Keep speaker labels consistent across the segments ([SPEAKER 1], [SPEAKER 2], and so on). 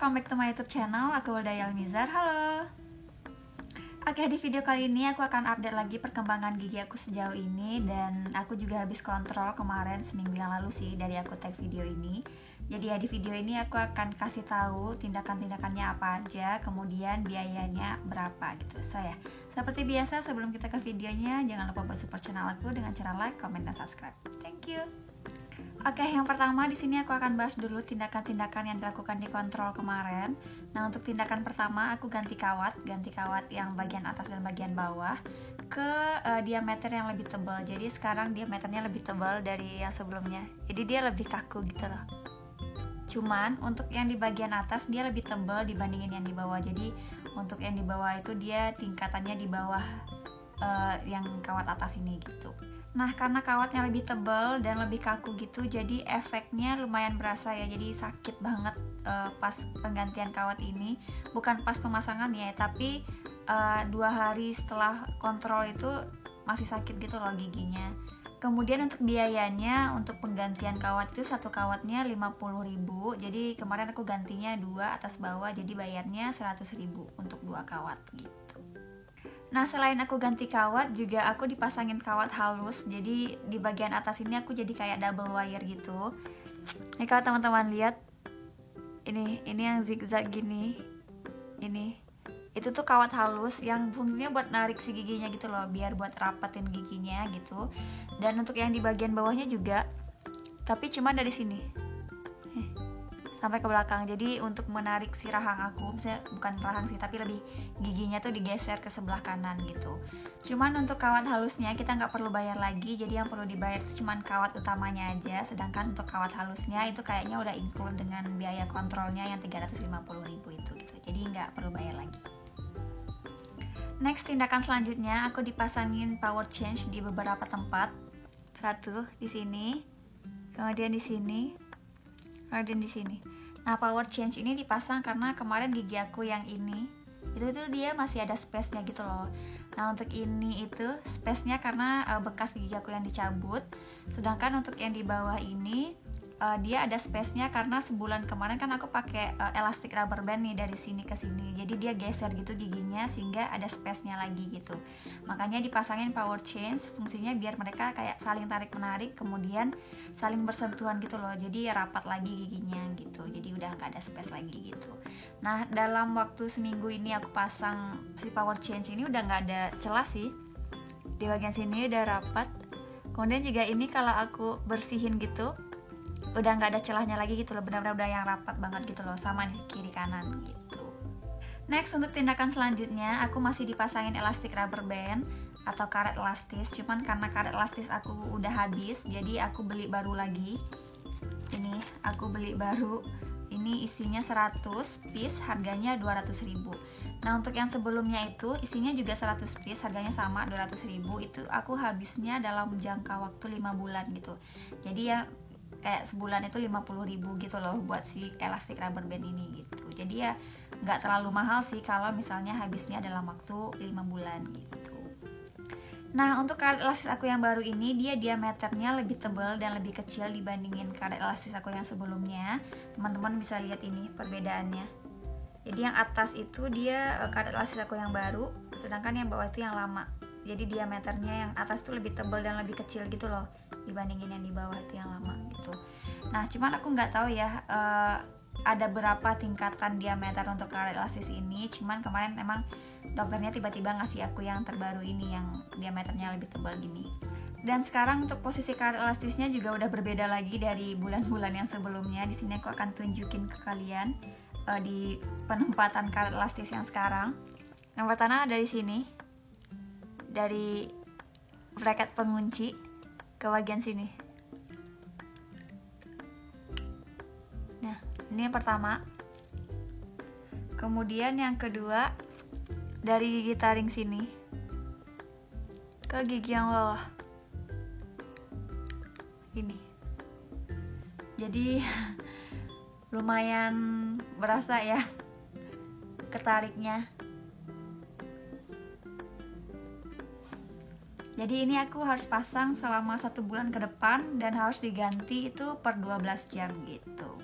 [SPEAKER 1] welcome back to my YouTube channel. Aku Wilda Yalmizar. Halo. Oke, di video kali ini aku akan update lagi perkembangan gigi aku sejauh ini. Dan aku juga habis kontrol kemarin seminggu yang lalu sih dari aku tag video ini. Jadi ya di video ini aku akan kasih tahu tindakan-tindakannya apa aja, kemudian biayanya berapa gitu. So ya, seperti biasa sebelum kita ke videonya, jangan lupa buat support channel aku dengan cara like, comment, dan subscribe. Thank you. Oke, yang pertama di sini aku akan bahas dulu tindakan-tindakan yang dilakukan di kontrol kemarin. Nah, untuk tindakan pertama aku ganti kawat yang bagian atas dan bagian bawah ke diameter yang lebih tebal. Jadi sekarang diameternya lebih tebal dari yang sebelumnya. Jadi dia lebih kaku gitu loh. Cuman untuk yang di bagian atas dia lebih tebal dibandingin yang di bawah. Jadi untuk yang di bawah itu dia tingkatannya di bawah yang kawat atas ini gitu. Nah, karena kawatnya lebih tebal dan lebih kaku gitu, jadi efeknya lumayan berasa ya. Jadi sakit banget pas penggantian kawat ini. Bukan pas pemasangan ya, tapi 2 hari setelah kontrol itu masih sakit gitu loh giginya. Kemudian untuk biayanya, untuk penggantian kawat itu satu kawatnya 50.000. Jadi kemarin aku gantinya 2 atas bawah, jadi bayarnya 100.000 untuk 2 kawat gitu. Nah, selain aku ganti kawat, juga aku dipasangin kawat halus. Jadi di bagian atas ini aku jadi kayak double wire gitu. Ini kalau teman-teman lihat, ini yang zigzag gini, ini itu tuh kawat halus yang fungsinya buat narik si giginya gitu loh, biar buat rapatin giginya gitu. Dan untuk yang di bagian bawahnya juga, tapi cuma dari sini sampai ke belakang. Jadi untuk menarik si rahang aku, misalnya bukan rahang sih, tapi lebih giginya tuh digeser ke sebelah kanan gitu. Cuman untuk kawat halusnya kita nggak perlu bayar lagi. Jadi yang perlu dibayar itu cuman kawat utamanya aja. Sedangkan untuk kawat halusnya itu kayaknya udah include dengan biaya kontrolnya yang 350.000 itu gitu. Jadi nggak perlu bayar lagi. Next, tindakan selanjutnya aku dipasangin power change di beberapa tempat. Satu di sini, kemudian di sini, kemudian di sini. Nah, power change ini dipasang karena kemarin gigi aku yang ini itu dia masih ada space-nya gitu loh. Nah, untuk ini itu space-nya karena bekas gigi aku yang dicabut. Sedangkan untuk yang di bawah ini dia ada space-nya karena sebulan kemarin kan aku pakai elastic rubber band nih dari sini ke sini. Jadi dia geser gitu giginya sehingga ada space-nya lagi gitu. Makanya dipasangin power change, fungsinya biar mereka kayak saling tarik menarik, kemudian saling bersentuhan gitu loh. Jadi rapat lagi giginya gitu. Jadi udah nggak ada space lagi gitu. Nah, dalam waktu seminggu ini aku pasang si power change ini udah nggak ada celah sih. Di bagian sini udah rapat. Kemudian juga ini kalau aku bersihin gitu udah nggak ada celahnya lagi gitu loh, benar-benar udah yang rapat banget gitu loh, sama nih kiri kanan gitu. Next, untuk tindakan selanjutnya aku masih dipasangin elastic rubber band atau karet elastis. Cuman karena karet elastis aku udah habis, jadi aku beli baru lagi. Ini aku beli baru, ini isinya 100 piece, harganya 200.000. Nah, untuk yang sebelumnya itu isinya juga 100 piece, harganya sama 200.000. Itu aku habisnya dalam jangka waktu 5 bulan gitu. Jadi ya kayak sebulan itu 50.000 gitu loh buat si elastic rubber band ini gitu. Jadi ya nggak terlalu mahal sih kalau misalnya habisnya dalam waktu 5 bulan gitu. Nah, untuk karet elastis aku yang baru ini dia diameternya lebih tebal dan lebih kecil dibandingin karet elastis aku yang sebelumnya. Teman-teman bisa lihat ini perbedaannya. Jadi yang atas itu dia karet elastis aku yang baru, sedangkan yang bawah itu yang lama. Jadi diameternya yang atas tuh lebih tebal dan lebih kecil gitu loh dibandingin yang di bawah itu yang lama gitu. Nah, cuman aku nggak tahu ya ada berapa tingkatan diameter untuk karet elastis ini. Cuman kemarin emang dokternya tiba-tiba ngasih aku yang terbaru ini yang diameternya lebih tebal gini. Dan sekarang untuk posisi karet elastisnya juga udah berbeda lagi dari bulan-bulan yang sebelumnya. Di sini aku akan tunjukin ke kalian di penempatan karet elastis yang sekarang. Yang pertama dari sini, dari bracket pengunci ke bagian sini. Nah, ini yang pertama. Kemudian yang kedua dari gigi taring sini ke gigi yang bawah. Ini. Jadi lumayan berasa ya ketariknya. Jadi ini aku harus pasang selama 1 bulan ke depan dan harus diganti itu per 12 jam gitu.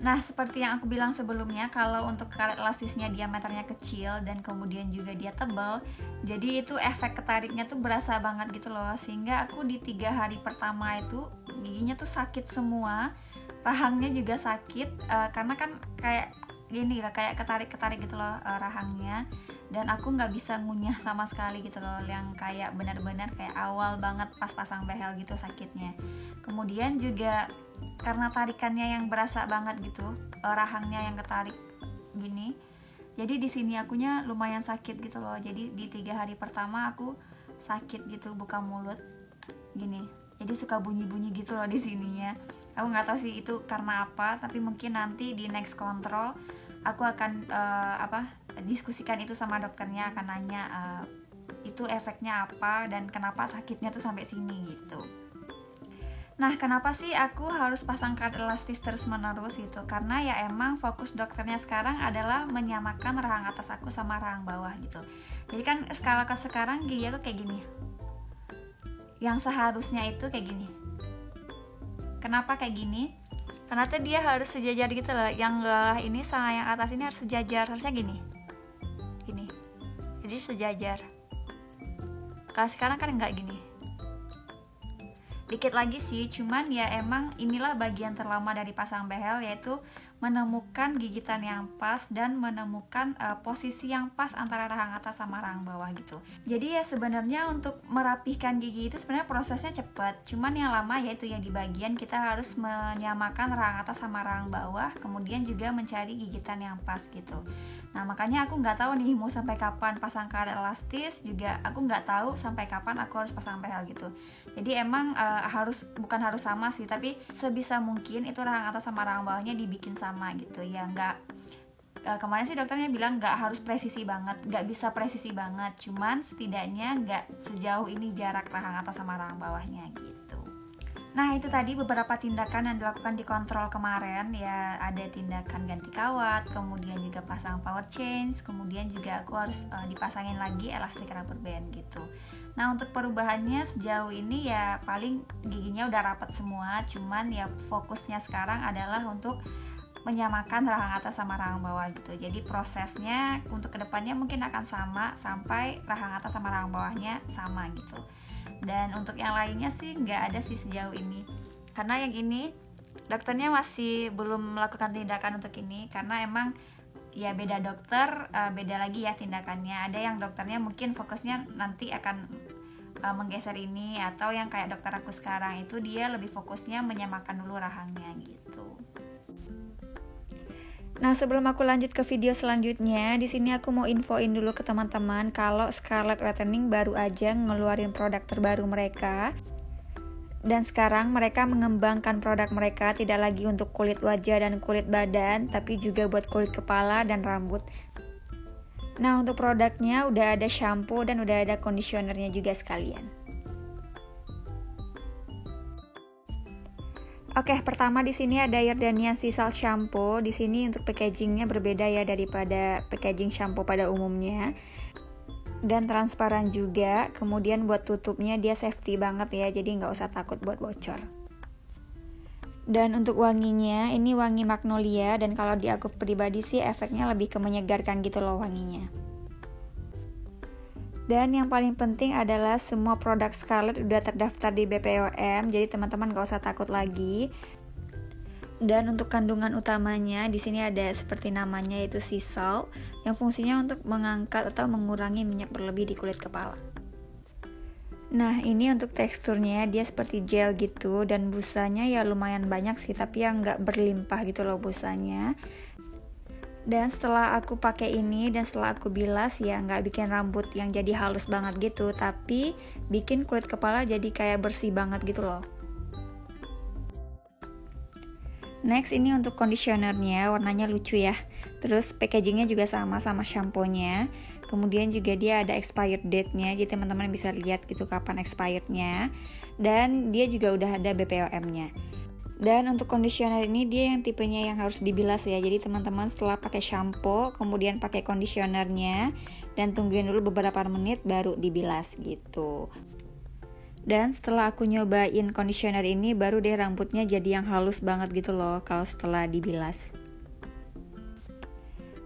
[SPEAKER 1] Nah, seperti yang aku bilang sebelumnya, kalau untuk karet elastisnya diameternya kecil dan kemudian juga dia tebal, jadi itu efek ketariknya tuh berasa banget gitu loh. Sehingga aku di 3 hari pertama itu giginya tuh sakit semua, rahangnya juga sakit, karena kan kayak gini lah, kayak ketarik-ketarik gitu loh rahangnya. Dan aku nggak bisa ngunyah sama sekali gitu loh, yang kayak benar-benar kayak awal banget pas pasang behel gitu sakitnya. Kemudian juga karena tarikannya yang berasa banget gitu, rahangnya yang ketarik gini, jadi di sini akunya lumayan sakit gitu loh. Jadi di 3 hari pertama aku sakit gitu, buka mulut gini, jadi suka bunyi-bunyi gitu loh di sininya. Aku nggak tahu sih itu karena apa, tapi mungkin nanti di next control aku akan diskusikan itu sama dokternya, akan nanya itu efeknya apa dan kenapa sakitnya tuh sampai sini gitu. Nah, kenapa sih aku harus pasang karet elastis terus-menerus gitu? Karena ya emang fokus dokternya sekarang adalah menyamakan rahang atas aku sama rahang bawah gitu. Jadi kan skala ke sekarang gigi aku kayak gini. Yang seharusnya itu kayak gini. Kenapa kayak gini? Karena tuh dia harus sejajar gitu loh. Yang bawah ini sama yang atas ini harus sejajar. Harusnya gini. Gini. Jadi sejajar. Kalau sekarang kan enggak gini. Dikit lagi sih, cuman ya emang inilah bagian terlama dari pasang behel, yaitu menemukan gigitan yang pas dan menemukan posisi yang pas antara rahang atas sama rahang bawah gitu. Jadi ya sebenarnya untuk merapihkan gigi itu sebenarnya prosesnya cepat, cuman yang lama yaitu yang di bagian kita harus menyamakan rahang atas sama rahang bawah, kemudian juga mencari gigitan yang pas gitu. Nah, makanya aku nggak tahu nih mau sampai kapan pasang karet elastis, juga aku nggak tahu sampai kapan aku harus pasang behel gitu. Jadi emang bukan harus sama sih, tapi sebisa mungkin itu rahang atas sama rahang bawahnya dibikin sama gitu ya. Nggak kemarin sih dokternya bilang nggak harus presisi banget, nggak bisa presisi banget, cuman setidaknya nggak sejauh ini jarak rahang atas sama rahang bawahnya gitu. Nah, itu tadi beberapa tindakan yang dilakukan di kontrol kemarin ya. Ada tindakan ganti kawat, kemudian juga pasang power change, kemudian juga aku harus dipasangin lagi elastik rubber band gitu. Nah, untuk perubahannya sejauh ini ya paling giginya udah rapat semua, cuman ya fokusnya sekarang adalah untuk menyamakan rahang atas sama rahang bawah gitu. Jadi prosesnya untuk kedepannya mungkin akan sama sampai rahang atas sama rahang bawahnya sama gitu. Dan untuk yang lainnya sih nggak ada sih sejauh ini, karena yang ini dokternya masih belum melakukan tindakan untuk ini, karena emang ya beda dokter, beda lagi ya tindakannya. Ada yang dokternya mungkin fokusnya nanti akan menggeser ini, atau yang kayak dokter aku sekarang itu dia lebih fokusnya menyamakan dulu rahangnya gitu. Nah, sebelum aku lanjut ke video selanjutnya, di sini aku mau infoin dulu ke teman-teman kalau Scarlett Whitening baru aja ngeluarin produk terbaru mereka. Dan sekarang mereka mengembangkan produk mereka tidak lagi untuk kulit wajah dan kulit badan, tapi juga buat kulit kepala dan rambut. Nah, untuk produknya udah ada shampoo dan udah ada conditionernya juga sekalian. Oke, pertama di sini ada Yardanian Sea Salt Shampoo. Di sini untuk packagingnya berbeda ya daripada packaging shampoo pada umumnya. Dan transparan juga. Kemudian buat tutupnya dia safety banget ya, jadi nggak usah takut buat bocor. Dan untuk wanginya, ini wangi magnolia, dan kalau di aku pribadi sih efeknya lebih ke menyegarkan gitu loh wanginya. Dan yang paling penting adalah semua produk Scarlett udah terdaftar di BPOM, jadi teman-teman gak usah takut lagi. Dan untuk kandungan utamanya di sini ada seperti namanya, yaitu sea salt, yang fungsinya untuk mengangkat atau mengurangi minyak berlebih di kulit kepala. Nah, ini untuk teksturnya dia seperti gel gitu, dan busanya ya lumayan banyak sih, tapi ya nggak berlimpah gitu loh busanya. Dan setelah aku pakai ini dan setelah aku bilas ya nggak bikin rambut yang jadi halus banget gitu, tapi bikin kulit kepala jadi kayak bersih banget gitu loh. Next, ini untuk conditionernya, warnanya lucu ya. Terus packagingnya juga sama shampoo-nya. Kemudian juga dia ada expired date-nya, jadi teman-teman bisa lihat gitu kapan expired-nya. Dan dia juga udah ada BPOM-nya. Dan untuk conditioner ini dia yang tipenya yang harus dibilas ya. Jadi teman-teman setelah pakai shampoo, kemudian pakai conditionernya, dan tungguin dulu beberapa menit baru dibilas gitu. Dan setelah aku nyobain conditioner ini, baru deh rambutnya jadi yang halus banget gitu loh kalau setelah dibilas.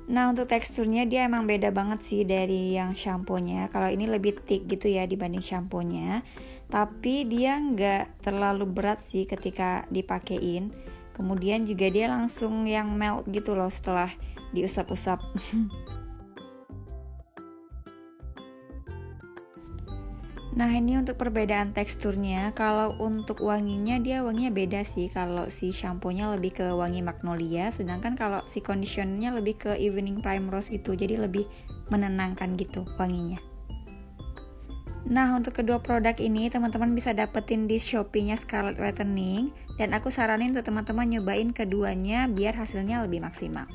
[SPEAKER 1] Nah, untuk teksturnya dia emang beda banget sih dari yang shampoo-nya. Kalau ini lebih thick gitu ya dibanding shampoo-nya. Tapi dia nggak terlalu berat sih ketika dipakein. Kemudian juga dia langsung yang melt gitu loh setelah diusap-usap. Nah, ini untuk perbedaan teksturnya. Kalau untuk wanginya, dia wanginya beda sih. Kalau si shampoo-nya lebih ke wangi magnolia, sedangkan kalau si conditioner-nya lebih ke evening primrose gitu. Jadi lebih menenangkan gitu wanginya. Nah, untuk kedua produk ini teman-teman bisa dapetin di Shopee-nya Scarlett Whitening, dan aku saranin untuk teman-teman nyobain keduanya biar hasilnya lebih maksimal.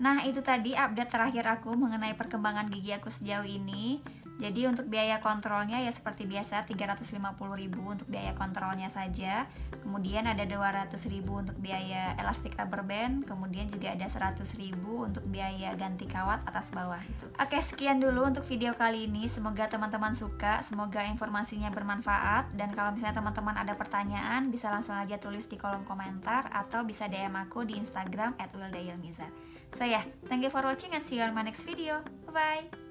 [SPEAKER 1] Nah, itu tadi update terakhir aku mengenai perkembangan gigi aku sejauh ini. Jadi untuk biaya kontrolnya ya seperti biasa 350.000 untuk biaya kontrolnya saja. Kemudian ada 200.000 untuk biaya elastik rubber band. Kemudian juga ada 100.000 untuk biaya ganti kawat atas bawah itu. Oke, sekian dulu untuk video kali ini. Semoga teman-teman suka, semoga informasinya bermanfaat. Dan kalau misalnya teman-teman ada pertanyaan, bisa langsung aja tulis di kolom komentar atau bisa DM aku di Instagram @wildayelmizar. So yeah, thank you for watching and see you on my next video. Bye bye.